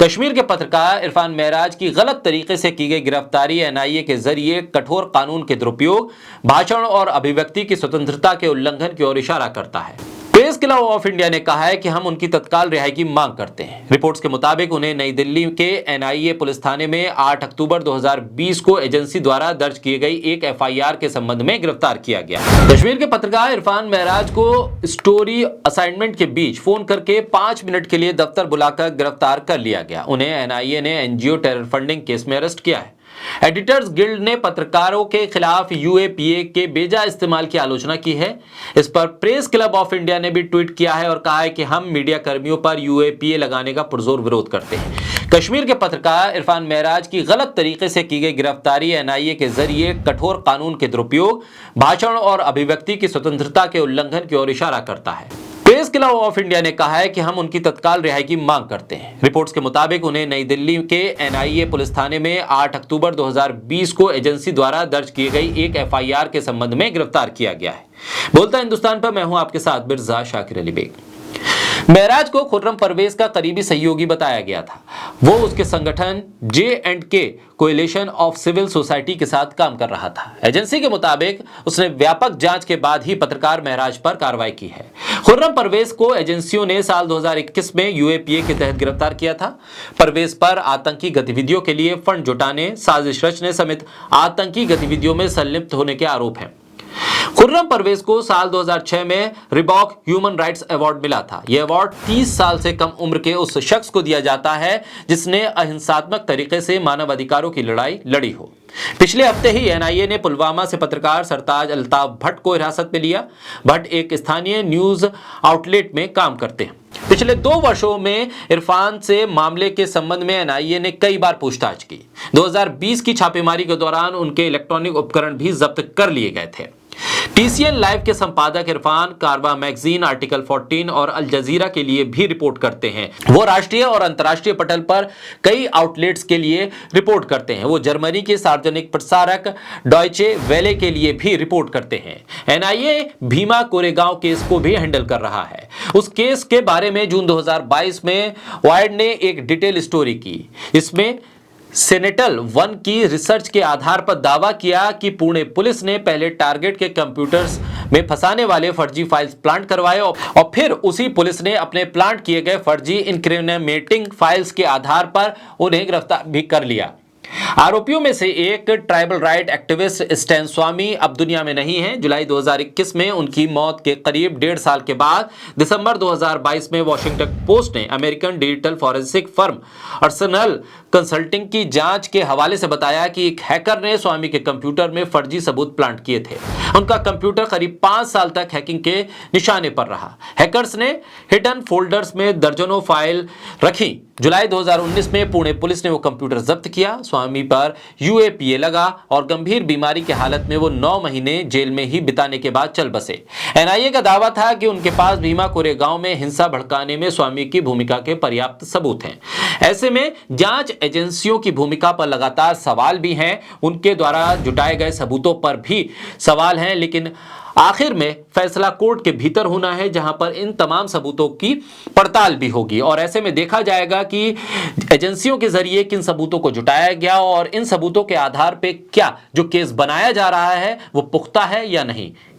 कश्मीर के पत्रकार इरफान महराज की गलत तरीके से की गई गिरफ्तारी एनआईए के जरिए कठोर कानून के दुरुपयोग, भाषण और अभिव्यक्ति की स्वतंत्रता के उल्लंघन की ओर इशारा करता है। प्रेस क्लब ऑफ इंडिया ने कहा है कि हम उनकी तत्काल रिहाई की मांग करते हैं। रिपोर्ट्स के मुताबिक उन्हें नई दिल्ली के एनआईए पुलिस थाने में 8 अक्टूबर 2020 को एजेंसी द्वारा दर्ज की गई एक एफआईआर के संबंध में गिरफ्तार किया गया। कश्मीर के पत्रकार इरफान महराज को स्टोरी असाइनमेंट के बीच फोन करके 5 मिनट के लिए दफ्तर बुलाकर गिरफ्तार कर लिया गया। उन्हें एनआईए ने एनजीओ टेरर फंडिंग केस में अरेस्ट किया है। एडिटर्स गिल्ड ने पत्रकारों के खिलाफ यूएपीए के बेजा इस्तेमाल की आलोचना की है। इस पर प्रेस क्लब ऑफ इंडिया ने भी ट्वीट किया है और कहा है कि हम मीडिया कर्मियों पर यूएपीए लगाने का पुरजोर विरोध करते हैं। कश्मीर के पत्रकार इरफान महराज की गलत तरीके से की गई गिरफ्तारी एनआईए के जरिए कठोर कानून के दुरुपयोग, भाषण और अभिव्यक्ति की स्वतंत्रता के उल्लंघन की ओर इशारा करता है। प्रेस क्लब ऑफ इंडिया ने कहा है कि हम उनकी तत्काल रिहाई की मांग करते हैं। रिपोर्ट्स के मुताबिक उन्हें नई दिल्ली के एनआईए पुलिस थाने में 8 अक्टूबर 2020 को एजेंसी द्वारा दर्ज की गई एक एफआईआर के संबंध में गिरफ्तार किया गया है। बोलता हिंदुस्तान पर मैं हूं आपके साथ मिर्जा शाकिर अली बेग। महराज को खुर्रम परवेज का करीबी सहयोगी बताया गया था। वो उसके संगठन J&K coalition of civil society के साथ काम कर रहा था। एजेंसी के मुताबिक उसने व्यापक जांच के बाद ही पत्रकार महराज पर कार्रवाई की है। खुर्रम परवेज को एजेंसियों ने साल 2021 में यूएपीए के तहत गिरफ्तार किया था। परवेज पर आतंकी गतिविधियों के लिए फंड जुटाने, साजिश रचने समेत आतंकी गतिविधियों में संलिप्त होने के आरोप हैं। खुर्रम परवेज को साल 2006 में रिबॉक ह्यूमन राइट्स अवार्ड मिला था। यह अवार्ड 30 साल से कम उम्र के उस शख्स को दिया जाता है जिसने अहिंसात्मक तरीके से मानव अधिकारों की लड़ाई लड़ी हो। पिछले हफ्ते ही एनआईए ने पुलवामा से पत्रकार सरताज अल्ताफ भट्ट को हिरासत में लिया। भट्ट एक स्थानीय न्यूज आउटलेट में काम करते हैं। पिछले 2 वर्षों में इरफान से मामले के संबंध में एनआईए ने कई बार पूछताछ की। 2020 की छापेमारी के दौरान उनके इलेक्ट्रॉनिक उपकरण भी जब्त कर लिए गए थे। टीसीएन लाइव के संपादक इरफान कारवा मैगजीन, आर्टिकल 14 और अल जजीरा के लिए भी रिपोर्ट करते हैं। वो राष्ट्रीय और अंतर्राष्ट्रीय पटल पर कई आउटलेट्स के लिए रिपोर्ट करते हैं। वो जर्मनी के सार्वजनिक प्रसारक डॉयचे वेले के लिए भी रिपोर्ट करते हैं। एनआईए भीमा कोरेगांव केस को भी हैंडल कर रहा है। उस केस के बारे में जून 2022 में वायर्ड ने एक डिटेल स्टोरी की। इसमें सेनेटल 1 की रिसर्च के आधार पर दावा किया कि पुणे पुलिस ने पहले टारगेट के कंप्यूटर्स में फंसाने वाले फर्जी फाइल्स प्लांट करवाए और फिर उसी पुलिस ने अपने प्लांट किए गए फर्जी इनक्रिमिनेटिंग फाइल्स के आधार पर उन्हें गिरफ्तार भी कर लिया। आरोपियों में से एक ट्राइबल राइट एक्टिविस्ट स्टैन स्वामी अब दुनिया में नहीं है। जुलाई 2021 में उनकी मौत के करीब 1.5 साल के बाद दिसंबर 2022 में वॉशिंगटन पोस्ट ने American digital forensic firm arsenal consulting की जांच के हवाले से बताया कि एक हैकर ने स्वामी के कंप्यूटर में फर्जी सबूत प्लांट किए थे। उनका कंप्यूटर करीब 5 साल तक हैकिंग के निशाने पर रहा। हैकर्स ने हिडन फोल्डर्स में दर्जनों फाइल रखी। जुलाई 2019 में पुणे पुलिस ने वो कंप्यूटर जब्त किया। स्वामी पर यूएपीए लगा और गंभीर बीमारी की हालत में वो 9 महीने जेल में ही बिताने के बाद चल बसे। एनआईए का दावा था कि उनके पास भीमा कोरेगांव में हिंसा भड़काने में स्वामी की भूमिका के पर्याप्त सबूत हैं। ऐसे में जांच एजेंसियों की भूमिका पर लगातार सवाल भी हैं। उनके द्वारा जुटाए गए सबूतों पर भी सवाल हैं, लेकिन आखिर में फैसला कोर्ट के भीतर होना है, जहां पर इन तमाम सबूतों की पड़ताल भी होगी और ऐसे में देखा जाएगा कि एजेंसियों के जरिए किन सबूतों को जुटाया गया और इन सबूतों के आधार पे क्या जो केस बनाया जा रहा है वो पुख्ता है या नहीं।